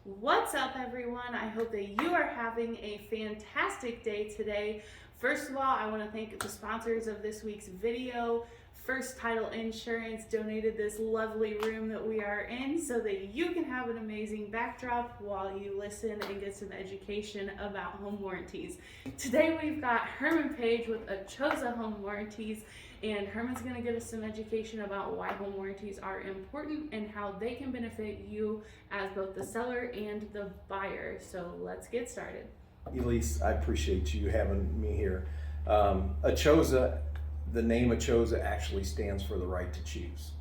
What's up, everyone? I hope that you are having a fantastic day today. First of all, I want to thank the sponsors of this week's video. First Title Insurance donated this lovely room that we are in so that you can have an amazing backdrop while you listen and get some education about home warranties. Today we've got Herman Page with Achosa Home Warranties, and Herman's going to give us some education about why home warranties are important and how they can benefit you as both the seller and the buyer. So let's get started. Elysse, I appreciate you having me here. Achosa, the name Achosa actually stands for the right to choose.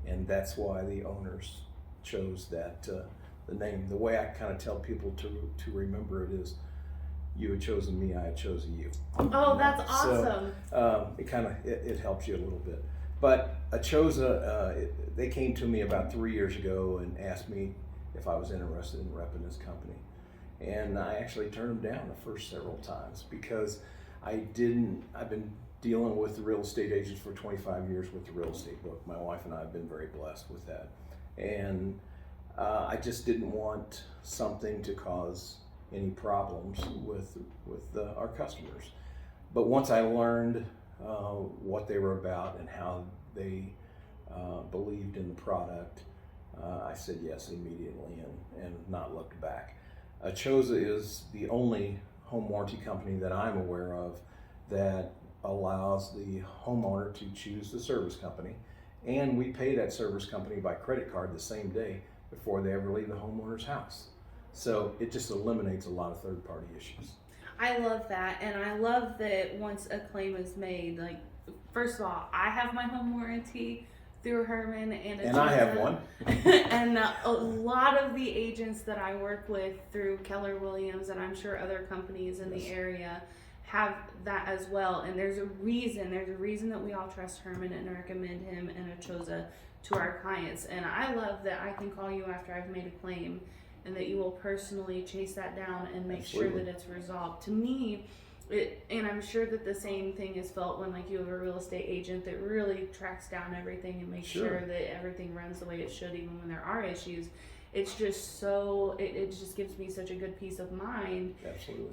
And that's why the owners chose that, the name. The way I kind of tell people to remember it is, you have chosen me, I have chosen you. Oh, that's awesome. So it helps you a little bit. But Achosa, they came to me about 3 years ago and asked me if I was interested in repping this company. And I actually turned them down the first several times because I've been dealing with the real estate agents for 25 years with the real estate book. My wife and I have been very blessed with that. And I just didn't want something to cause any problems with our customers. But once I learned what they were about and how they believed in the product, I said yes immediately and not looked back. Achosa is the only home warranty company that I'm aware of that allows the homeowner to choose the service company, and we pay that service company by credit card the same day before they ever leave the homeowner's house. So it just eliminates a lot of third-party issues. I love that, and I love that once a claim is made, like, first of all, I have my home warranty through Herman and I have one. And a lot of the agents that I work with through Keller, Williams, and I'm sure other companies in the area have that as well. And there's a reason that we all trust Herman and recommend him and Achosa to our clients. And I love that I can call you after I've made a claim and that you will personally chase that down and make sure that it's resolved. To me, and I'm sure that the same thing is felt when, like, you have a real estate agent that really tracks down everything and makes sure that everything runs the way it should, even when there are issues. It's just so, it just gives me such a good peace of mind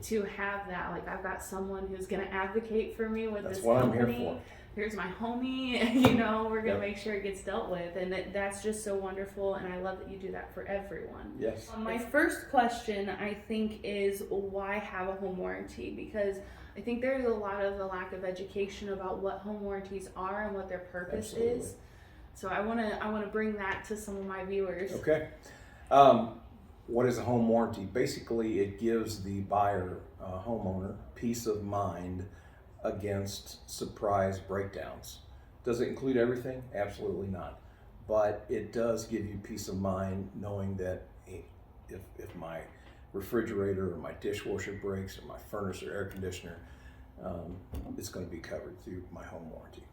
to have that. Like, I've got someone who's going to advocate for me with this company. That's what I'm here for. Here's my homie, we're going to make sure it gets dealt with. And that's just so wonderful, and I love that you do that for everyone. Yes. My first question, I think, is why have a home warranty? Because I think there's a lot of a lack of education about what home warranties are and what their purpose is. So I want to bring that to some of my viewers. Okay. What is a home warranty? Basically, it gives the buyer, homeowner, peace of mind against surprise breakdowns. Does it include everything? Absolutely not. But it does give you peace of mind knowing that if my refrigerator or my dishwasher breaks or my furnace or air conditioner, it's going to be covered through my home warranty.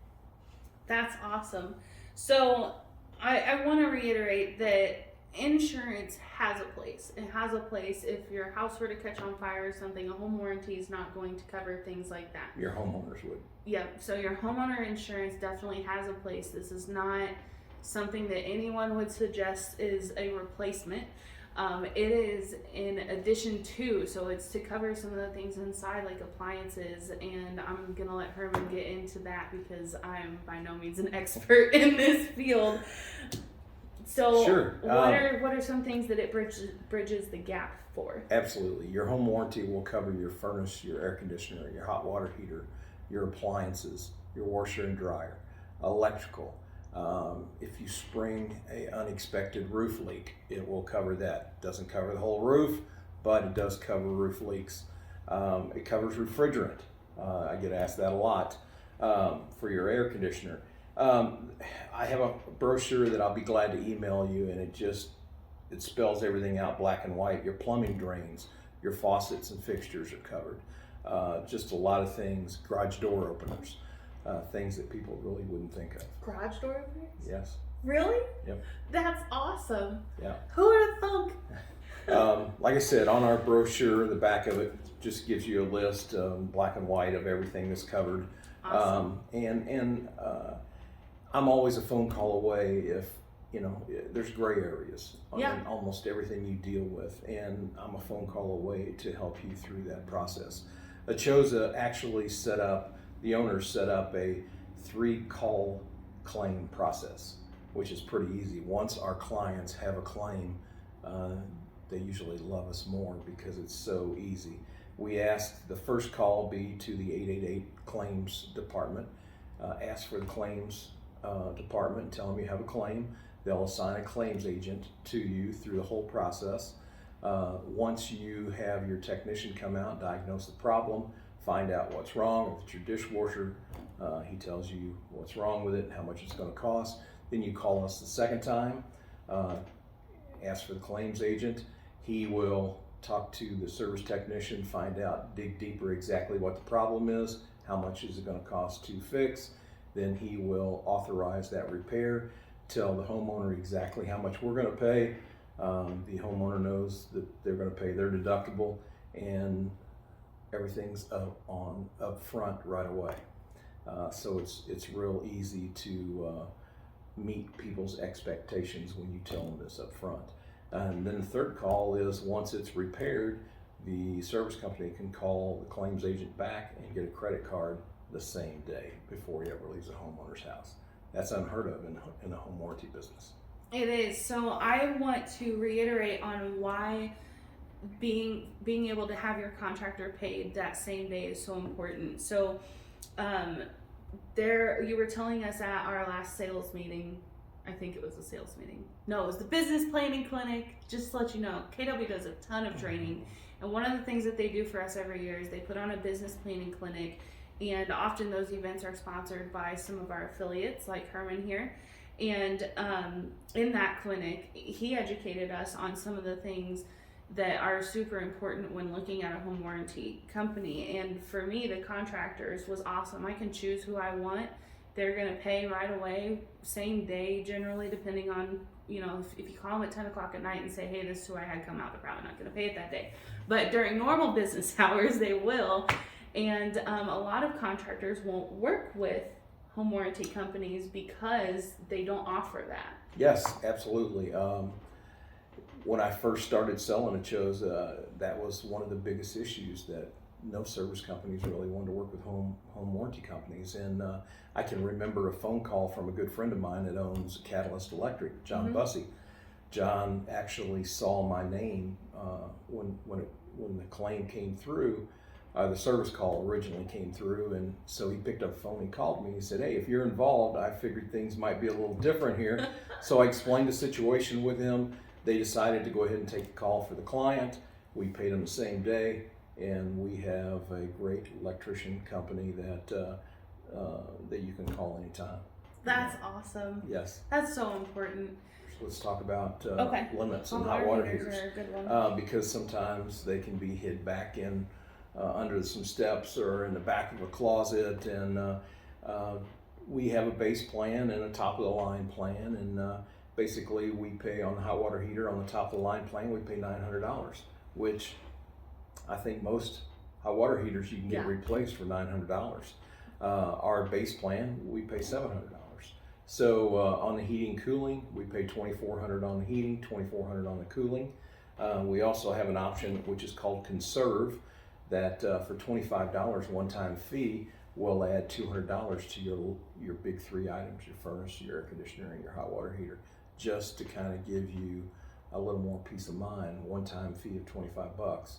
That's awesome. So I want to reiterate that insurance has a place. It has a place. If your house were to catch on fire or something, a home warranty is not going to cover things like that. Your homeowners would. Yeah, so your homeowner insurance definitely has a place. This is not something that anyone would suggest is a replacement. It is in addition to, so it's to cover some of the things inside, like appliances, and I'm going to let Herman get into that because I'm by no means an expert in this field. So what are some things that it bridges the gap for? Absolutely. Your home warranty will cover your furnace, your air conditioner, your hot water heater, your appliances, your washer and dryer, electrical. If you spring an unexpected roof leak, it will cover that. Doesn't cover the whole roof, but it does cover roof leaks. It covers refrigerant. I get asked that a lot for your air conditioner. I have a brochure that I'll be glad to email you, and it spells everything out black and white. Your plumbing drains, your faucets and fixtures are covered. Just a lot of things, garage door openers, things that people really wouldn't think of. Garage door openers? Yes. Really? Yep. That's awesome. Yeah. Who would have thunk? Like I said, on our brochure, the back of it just gives you a list, black and white, of everything that's covered. Awesome. I'm always a phone call away there's gray areas on Yeah. almost everything you deal with, and I'm a phone call away to help you through that process. Achosa actually the owners set up a 3-call claim process, which is pretty easy. Once our clients have a claim, they usually love us more because it's so easy. We ask the first call be to the 888 claims department. Ask for the claims department, tell them you have a claim. They'll assign a claims agent to you through the whole process. Once you have your technician come out, diagnose the problem, find out what's wrong with your dishwasher, he tells you what's wrong with it and how much it's going to cost. Then you call us the second time, ask for the claims agent. He will talk to the service technician, find out, dig deeper exactly what the problem is, how much is it going to cost to fix. Then he will authorize that repair, tell the homeowner exactly how much we're going to pay. The homeowner knows that they're going to pay their deductible, and everything's up front right away. So it's real easy to meet people's expectations when you tell them this up front. And then the third call is once it's repaired, the service company can call the claims agent back and get a credit card the same day before he ever leaves the homeowner's house. That's unheard of in the home warranty business. It is. So I want to reiterate on why being able to have your contractor paid that same day is so important. So you were telling us at our last sales meeting, I think it was a sales meeting. No, it was the business planning clinic. Just to let you know, KW does a ton of training. And one of the things that they do for us every year is they put on a business planning clinic. And often those events are sponsored by some of our affiliates like Herman here. And in that clinic, he educated us on some of the things that are super important when looking at a home warranty company. And for me, the contractors was awesome. I can choose who I want. They're going to pay right away, same day generally, depending on, if you call them at 10 o'clock at night and say, hey, this is who I had come out, they're probably not going to pay it that day. But during normal business hours, they will. And a lot of contractors won't work with home warranty companies because they don't offer that. Yes, absolutely. When I first started selling Achosa, that was one of the biggest issues, that no service companies really wanted to work with home warranty companies. And I can remember a phone call from a good friend of mine that owns Catalyst Electric, John Bussey. John actually saw my name when the claim came through. The service call originally came through, and so he picked up the phone and called me. He said, hey, if you're involved, I figured things might be a little different here. So I explained the situation with him. They decided to go ahead and take the call for the client. We paid him the same day, and we have a great electrician company that you can call anytime. That's awesome. Yes. That's so important. Let's talk about Okay. limits Hot and hot water heaters heaters. are a good one. Because sometimes they can be hid back in under some steps or in the back of a closet, and we have a base plan and a top of the line plan, and basically we pay on the hot water heater on the top of the line plan, we pay $900, which I think most hot water heaters you can get replaced for $900. Our base plan, we pay $700. So on the heating and cooling, we pay $2,400 on the heating, $2,400 on the cooling. We also have an option which is called Conserve, that for $25 one-time fee, we'll add $200 to your big three items: your furnace, your air conditioner, and your hot water heater, just to kind of give you a little more peace of mind. One-time fee of $25,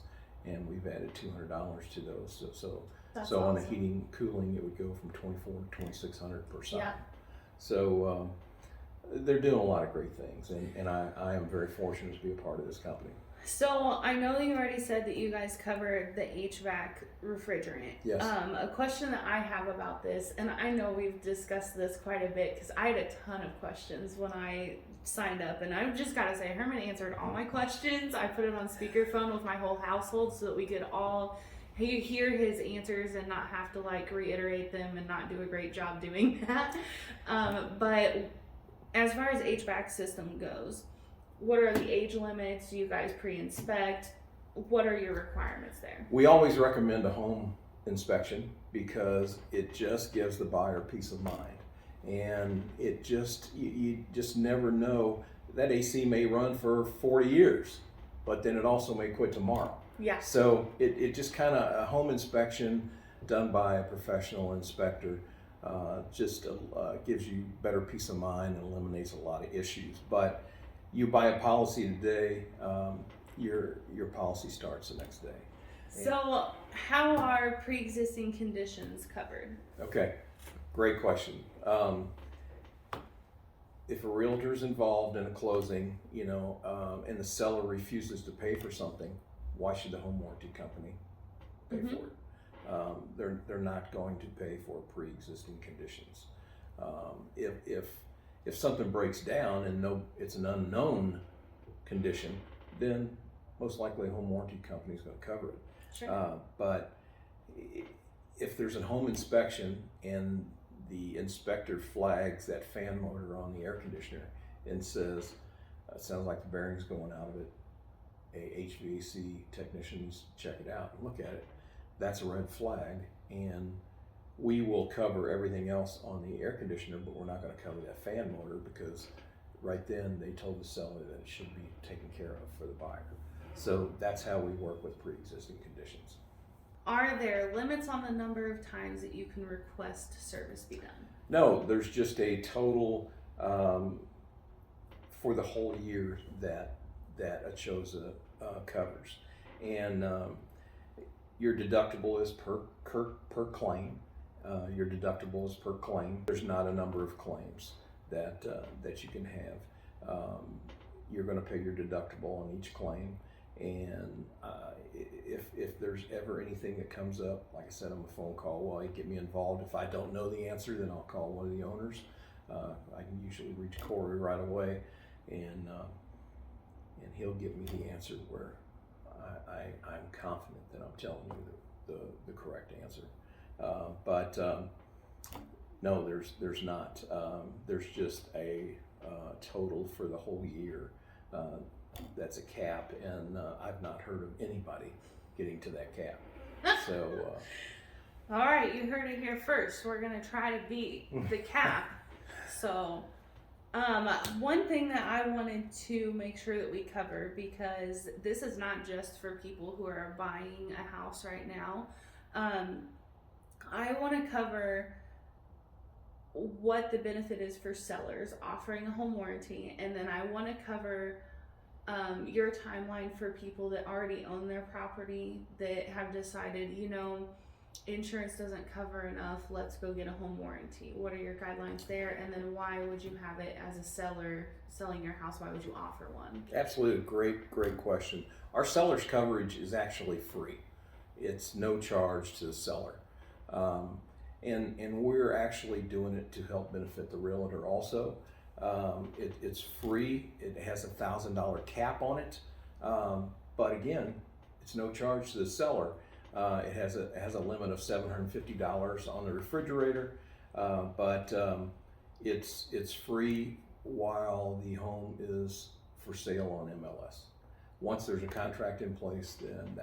and we've added $200 to those. So Awesome. On the heating and cooling, it would go from $2,400 to $2,600 per side. Yeah. So they're doing a lot of great things, and I am very fortunate to be a part of this company. So I know that you already said that you guys covered the HVAC refrigerant. Yes. A question that I have about this, and I know we've discussed this quite a bit because I had a ton of questions when I signed up, and I've just got to say, Herman answered all my questions. I put it on speakerphone with my whole household so that we could all hear his answers and not have to reiterate them and not do a great job doing that. But as far as HVAC system goes, what are the age limits? Do you guys pre-inspect? What are your requirements there? We always recommend a home inspection because it just gives the buyer peace of mind. and it just, you just never know. That AC may run for 40 years, but then it also may quit tomorrow. Yeah. So it just kind of, a home inspection done by a professional inspector just gives you better peace of mind and eliminates a lot of issues. But you buy a policy today, your policy starts the next day. So how are pre-existing conditions covered? Okay, great question. If a realtor's involved in a closing, and the seller refuses to pay for something, why should the home warranty company pay for it? They're not going to pay for pre-existing conditions. If something breaks down and it's an unknown condition, then most likely a home warranty company is going to cover it. Sure. But if there's a home inspection and the inspector flags that fan motor on the air conditioner and says, it sounds like the bearing's going out of it, a HVAC technicians check it out and look at it, that's a red flag, and we will cover everything else on the air conditioner, but we're not going to cover that fan motor because right then they told the seller that it should be taken care of for the buyer. So that's how we work with pre-existing conditions. Are there limits on the number of times that you can request service be done? No, there's just a total for the whole year that Achosa covers, and your deductible is per claim. Your deductible is per claim. There's not a number of claims that you can have. You're going to pay your deductible on each claim. And if there's ever anything that comes up, like I said on the phone call, well, you get me involved. If I don't know the answer, then I'll call one of the owners. I can usually reach Corey right away, and he'll give me the answer where I'm confident that I'm telling you the correct answer. But no, there's not. There's just a total for the whole year. That's a cap, and I've not heard of anybody getting to that cap. So, all right, you heard it here first. We're gonna try to beat the cap. So, one thing that I wanted to make sure that we cover, because this is not just for people who are buying a house right now. I want to cover what the benefit is for sellers offering a home warranty, and then I want to cover your timeline for people that already own their property that have decided, insurance doesn't cover enough, let's go get a home warranty. What are your guidelines there? And then why would you have it as a seller selling your house? Why would you offer one? absolutely, great question. Our seller's coverage is actually free. It's no charge to the seller. And we're actually doing it to help benefit the realtor also. It's free. It has a $1,000 cap on it, but again, it's no charge to the seller. It has a limit of $750 on the refrigerator, but it's free while the home is for sale on MLS. Once there's a contract in place, then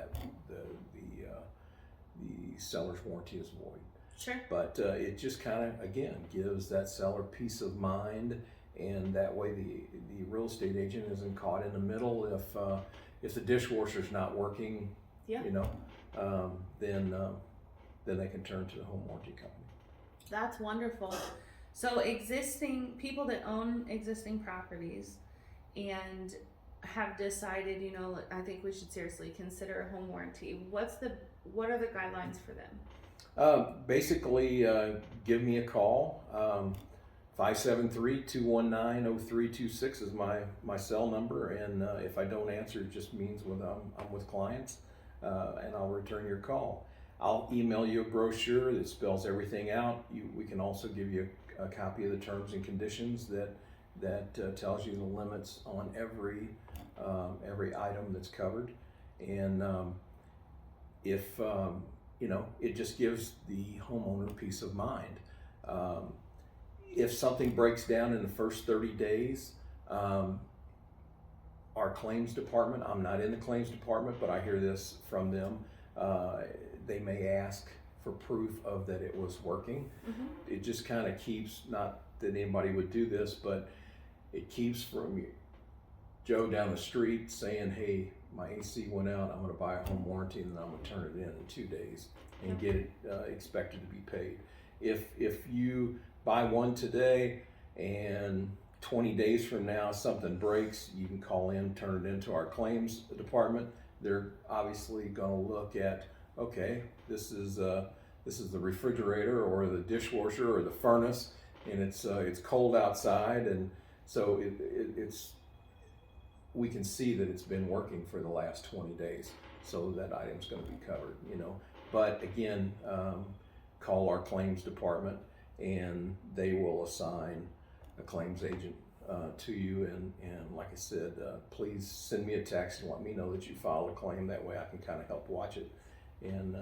the seller's warranty is void. Sure. But it just kind of, again, gives that seller peace of mind, and that way the real estate agent isn't caught in the middle. If the dishwasher's not working, Yeah. then they can turn to the home warranty company. That's wonderful. So existing people that own existing properties and have decided, I think we should seriously consider a home warranty. What are the guidelines for them? Basically, give me a call. 573-219-0326 is my cell number, and if I don't answer, it just means I'm with clients, and I'll return your call. I'll email you a brochure that spells everything out. We can also give you a copy of the terms and conditions that tells you the limits on every item that's covered, and if it just gives the homeowner peace of mind. If something breaks down in the first 30 days, our claims department, I'm not in the claims department, but I hear this from them, they may ask for proof of that it was working. Mm-hmm. It just kind of keeps, not that anybody would do this, but it keeps from Joe down the street saying, hey, my AC went out, I'm gonna buy a home warranty, and then I'm gonna turn it in 2 days and get it expected to be paid. If you buy one today and 20 days from now something breaks, you can call in, turn it into our claims department. They're obviously gonna look at, okay, this is the refrigerator or the dishwasher or the furnace, and it's cold outside, and so it's we can see that it's been working for the last 20 days, so that item's going to be covered, you know. But again, call our claims department, and they will assign a claims agent to you. And like I said, please send me a text and let me know that you filed a claim. That way I can kind of help watch it and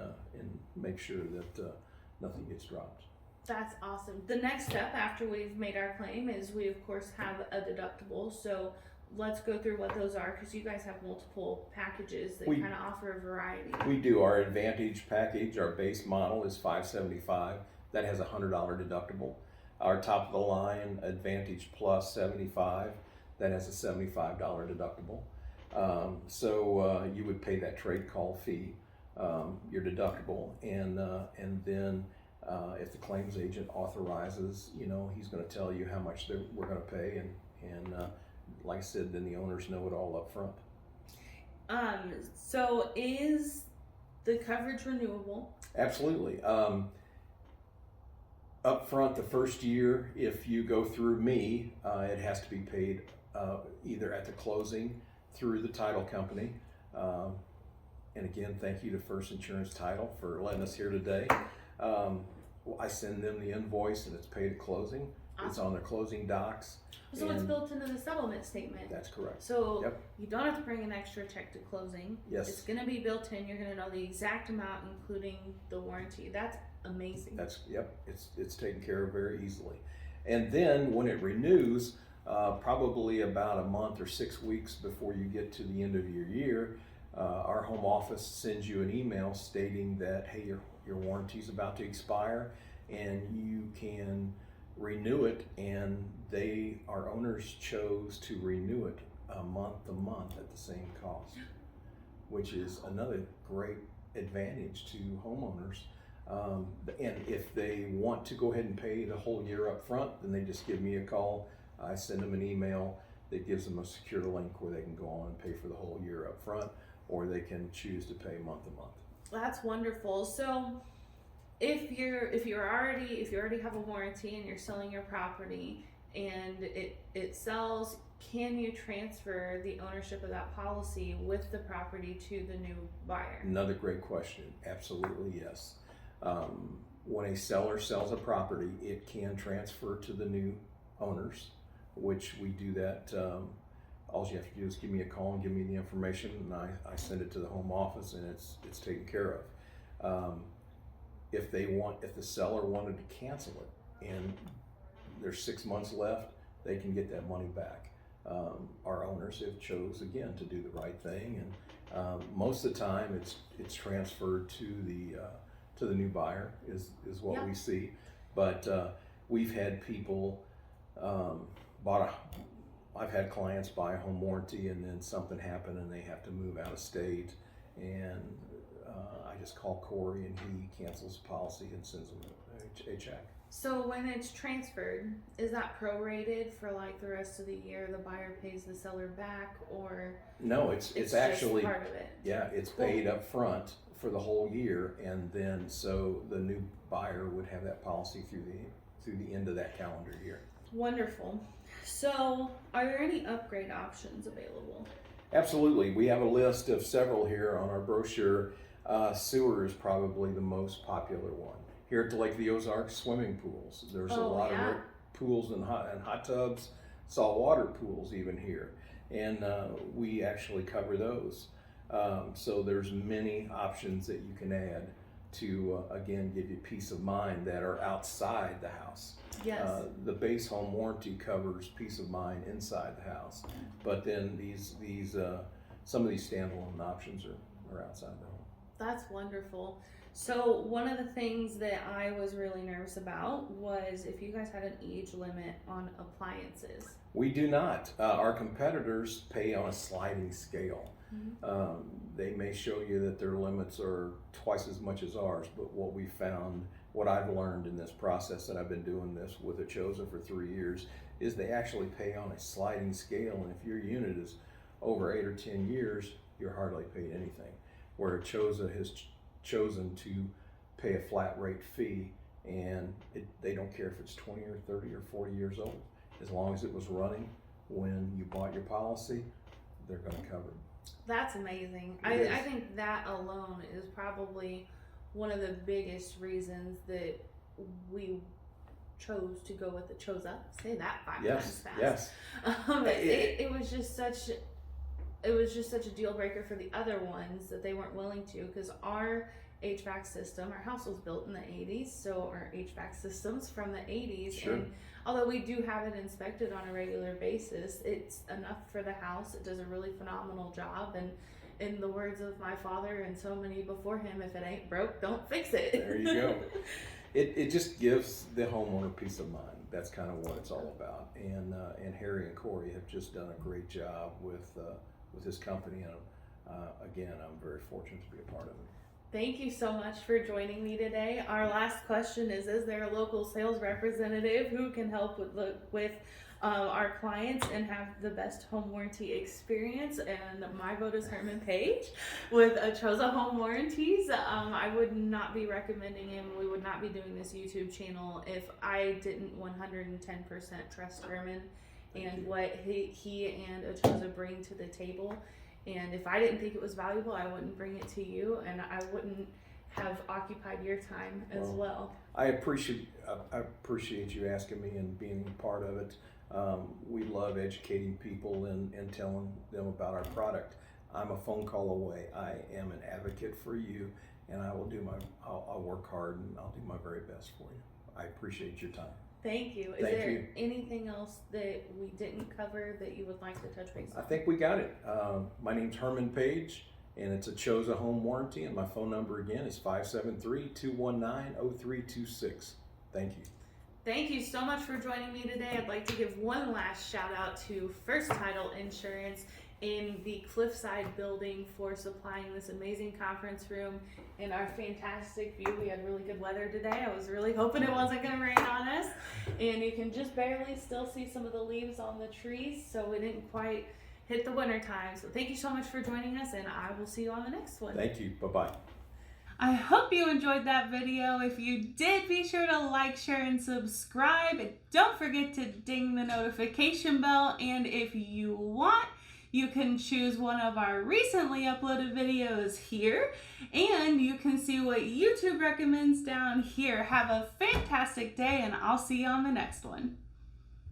make sure that nothing gets dropped. That's awesome. The next step after we've made our claim is we of course have a deductible. So let's go through what those are, because you guys have multiple packages that kind of offer a variety. We do. Our Advantage package, our base model is $575. That has a $100 deductible. Our top of the line Advantage Plus 75, that has a $75 deductible. So you would pay that trade call fee, your deductible, and then if the claims agent authorizes, you know, he's going to tell you how much we're going to pay, and like I said, then the owners know it all up front. So is the coverage renewable? Absolutely. Up front, the first year, if you go through me, it has to be paid either at the closing through the title company. And again, thank you to First Insurance Title for letting us here today. I send them the invoice and it's paid at closing. Awesome. It's on their closing docs. So it's built into the settlement statement. That's correct. So you don't have to bring an extra check to closing. Yes. It's going to be built in. You're going to know the exact amount, including the warranty. That's amazing. It's taken care of very easily. And then when it renews, probably about a month or 6 weeks before you get to the end of your year, our home office sends you an email stating that, hey, your warranty's about to expire and you can renew it, and our owners chose to renew it month to month at the same cost, which is another great advantage to homeowners. And if they want to go ahead and pay the whole year up front, then they just give me a call. I send them an email that gives them a secure link where they can go on and pay for the whole year up front, or they can choose to pay month to month. That's wonderful. So if you already have a warranty and you're selling your property and it sells, can you transfer the ownership of that policy with the property to the new buyer? Another great question. Absolutely, yes. When a seller sells a property, it can transfer to the new owners, which we do that. All you have to do is give me a call and give me the information, and I send it to the home office, and it's taken care of. If the seller wanted to cancel it and there's 6 months left, they can get that money back. Our owners have chose again to do the right thing, and most of the time it's transferred to the new buyer is what we see. But we've had people I've had clients buy a home warranty and then something happened and they have to move out of state, and I just call Corey and he cancels the policy and sends them a check. So when it's transferred, is that prorated for like the rest of the year? The buyer pays the seller back, or no? It's actually just part of it. Yeah, it's paid up front for the whole year, and then so the new buyer would have that policy through the end of that calendar year. Wonderful. So are there any upgrade options available? Absolutely. We have a list of several here on our brochure. Sewer is probably the most popular one. Here at the Lake of the Ozarks, swimming pools. There's a lot of pools and hot tubs, saltwater pools even here. And we actually cover those. So there's many options that you can add to, again, give you peace of mind that are outside the house. Yes. The base home warranty covers peace of mind inside the house. But then some of these standalone options are outside the home. That's wonderful. So one of the things that I was really nervous about was if you guys had an age limit on appliances. We do not. Our competitors pay on a sliding scale. They may show you that their limits are twice as much as ours, but what we found, what I've learned in this process that I've been doing this with Achosa for 3 years, is they actually pay on a sliding scale, and if your unit is over 8 or 10 years, you're hardly paid anything. Where Achosa has chosen to pay a flat rate fee, and they don't care if it's 20 or 30 or 40 years old. As long as it was running when you bought your policy, they're going to cover it. That's amazing. I think that alone is probably one of the biggest reasons that we chose to go with Achosa. Say that 5 times fast. Yes. It was just such a deal breaker for the other ones that they weren't willing to, because our HVAC system, our house was built in the 80s, so our HVAC system's from the 80s. Sure. And although we do have it inspected on a regular basis, it's enough for the house. It does a really phenomenal job, and in the words of my father and so many before him, if it ain't broke, don't fix it. There you go. It just gives the homeowner peace of mind. That's kind of what it's all about. And Harry and Corey have just done a great job with this company, and again, I'm very fortunate to be a part of it. Thank you so much for joining me today. Our last question is there a local sales representative who can help with our clients and have the best home warranty experience? And my vote is Herman Page with Achosa Home Warranties. I would not be recommending him. We would not be doing this YouTube channel if I didn't 110% trust Herman and what he and Achosa bring to the table. And if I didn't think it was valuable, I wouldn't bring it to you, and I wouldn't have occupied your time as well. I appreciate you asking me and being a part of it. We love educating people and telling them about our product. I'm a phone call away. I am an advocate for you, and I'll work hard and I'll do my very best for you. I appreciate your time. Thank you. Is there anything else that we didn't cover that you would like to touch base on? I think we got it. My name's Herman Page, and it's Achosa Home Warranty, and my phone number again is 573-219-0326. Thank you. Thank you so much for joining me today. I'd like to give one last shout out to First Title Insurance in the Cliffside building for supplying this amazing conference room and our fantastic view. We had really good weather today. I was really hoping it wasn't going to rain on us, and you can just barely still see some of the leaves on the trees, so we didn't quite hit the winter time. So thank you so much for joining us, and I will see you on the next one. Thank you. Bye-bye. I hope you enjoyed that video. If you did, be sure to like, share, and subscribe. And don't forget to ding the notification bell, and if you want, you can choose one of our recently uploaded videos here, and you can see what YouTube recommends down here. Have a fantastic day, and I'll see you on the next one.